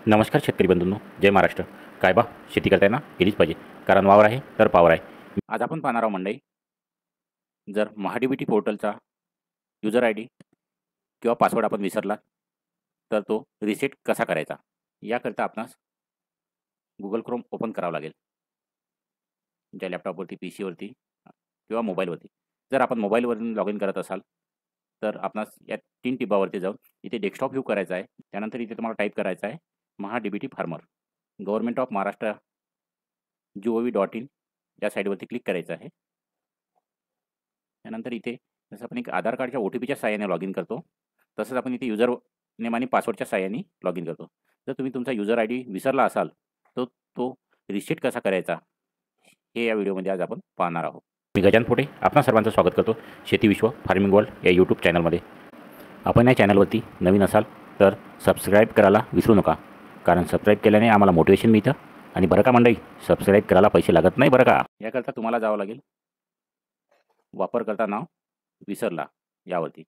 नमस्कार शेतकरी बंधूंनो, जय महाराष्ट्र. काय बा, शेती करताय ना, केलीच पाहिजे, कारण वावर आहे तर पावर आहे. आज आपण पाहणार आहोत मंडळी, जर महाडीबीटी पोर्टलचा युजर आय डी किंवा पासवर्ड आपण विसरला तर तो रिसेट कसा करायचा. याकरिता आपणास गुगल क्रोम ओपन करावं लागेल, ज्या लॅपटॉपवरती, पी सीवरती किंवा मोबाईलवरती. जर आपण मोबाईलवरून लॉग इन करत असाल तर आपणास या 3 टिपावरती जाऊन इथे डेस्कटॉप व्ह्यू करायचा आहे. त्यानंतर इथे तुम्हाला टाईप करायचा आहे MahaDBT farmer, government of Maharashtra gov.in या साईडवरती क्लिक करायचं आहे. त्यानंतर इथे जसं आपण एक आधार कार्डच्या OTPच्या साहाय्याने लॉग इन करतो, तसंच आपण इथे युजर नेम आणि पासवर्डच्या साहाय्याने लॉग इन करतो. जर तुम्ही तुमचा युजर आय डी विसरला असाल तर तो रिसेट कसा करायचा हे या व्हिडिओमध्ये आज आपण पाहणार आहोत. मी गजानन फोटे आपणा सर्वांचं स्वागत करतो शेती विश्व फार्मिंग वर्ल्ड या यूट्यूब चॅनलमध्ये. आपण या चॅनलवरती नवीन असाल तर सबस्क्राईब करायला विसरू नका, कारण सबस्क्राईब केल्याने आम्हाला मोटिवेशन मिळतं. आणि बरं का मंडळी, सबस्क्राईब करायला पैसे लागत नाही बरं का. याकरता तुम्हाला जावं लागेल वापरकर्ता नाव विसरला यावरती.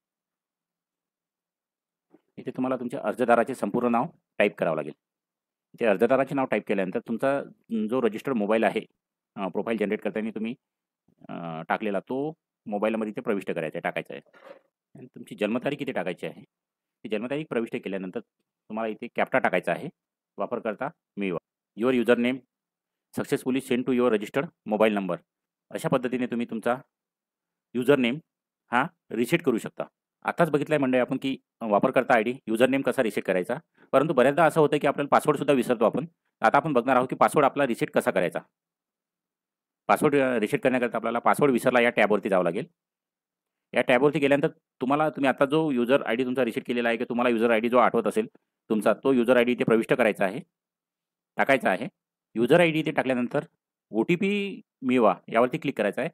इथे तुम्हाला तुमच्या अर्जदाराचे संपूर्ण नाव टाईप करावं लागेल. इथे अर्जदाराचे नाव टाईप केल्यानंतर तुमचा जो रजिस्टर्ड मोबाईल आहे, प्रोफाईल जनरेट करताना तुम्ही टाकलेला, तो मोबाईलमध्ये इथे प्रविष्ट करायचा आहे, टाकायचा आहे. आणि तुमची जन्मतारीख इथे टाकायची आहे. ती जन्मतारीख प्रविष्ट केल्यानंतर तुम्हाला इथे कॅप्चा टाकायचा आहे, वापरकर्ता मिळवा. Your user name successfully send to your registered mobile number. अशा पद्धतीने तुम्ही तुमचा युजर नेम हा रिसेट करू शकता. आताच बघितलं आहे मंडळी आपण की वापरकर्ता आय डी, युजर नेम कसा रिसेट करायचा. परंतु बऱ्याचदा असं होतं की आपल्याला पासवर्डसुद्धा विसरतो आपण. आता आपण बघणार आहोत की पासवर्ड आपला रिसेट कसा करायचा. पासवर्ड रिसेट करण्याकरता आपल्याला पासवर्ड विसरला या टॅबवरती जावं लागेल. या टॅबवरती गेल्यानंतर तुम्ही आता जो युजर आय डी तुमचा रिसेट केलेला आहे, की तुम्हाला युजर आय डी जो आठवत असेल तुमचा, तो युजर आय डी इथे प्रविष्ट करायचा आहे, टाकायचा आहे. युजर आय डी इथे टाकल्यानंतर OTP मिळवा यावरती क्लिक करायचं आहे.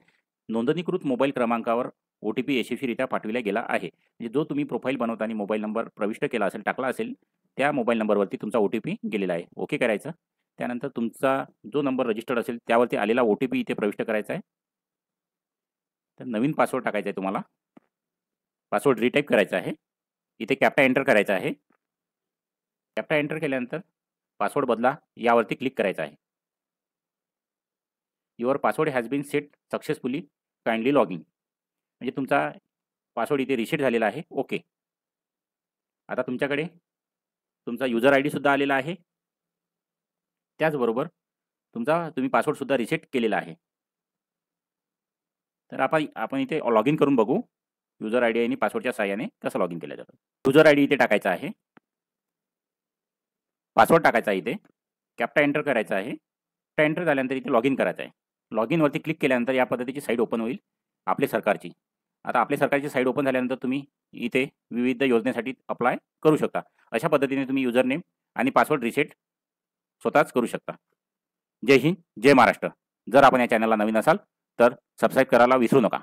नोंदणीकृत मोबाईल क्रमांकावर OTP यशस्वीरित्या पाठविला गेला आहे. म्हणजे जो तुम्ही प्रोफाईल बनवताना मोबाईल नंबर प्रविष्ट केला असेल, टाकला असेल, त्या मोबाईल नंबरवरती तुमचा OTP गेलेला आहे. ओके करायचं. त्यानंतर तुमचा जो नंबर रजिस्टर्ड असेल त्यावरती आलेला OTP इथे प्रविष्ट करायचा आहे. तर नवीन पासवर्ड टाकायचा आहे तुम्हाला. पासवर्ड रिटाईप करायचा आहे. इथे कॅप्चा एंटर करायचा आहे. कॅप्चा एंटर केल्यानंतर पासवर्ड बदला यावरती क्लिक करायचं आहे. Your password has been set successfully, kindly log in. म्हणजे तुमचा पासवर्ड इथे रिसेट झालेला आहे. ओके. आता तुमच्याकडे तुमचा युजर आय डीसुद्धा आलेला आहे. त्याचबरोबर तुम्ही पासवर्डसुद्धा रिसेट केलेला आहे. तर आपण इथे लॉग इन करून बघू युजर आय डी आणि पासवर्डच्या साहाय्याने कसं लॉग इन केलं जातं. युजर आय डी इथे टाकायचा आहे, पासवर्ड टाकायचा आहे, इथे कॅप्चा एंटर करायचा आहे. कॅप्चा एंटर झाल्यानंतर इथे लॉग इन करायचं आहे. लॉग इनवरती क्लिक केल्यानंतर या पद्धतीची साईट ओपन होईल आपल्या सरकारची. आता आपल्या सरकारची साईट ओपन झाल्यानंतर तुम्ही इथे विविध योजनेसाठी अप्लाय करू शकता. अशा पद्धतीने तुम्ही युजर नेम आणि पासवर्ड रिसेट स्वतःच करू शकता. जय हिंद, जय महाराष्ट्र. जर आपण या चॅनलला नवीन असाल तर सबस्क्राईब करायला विसरू नका.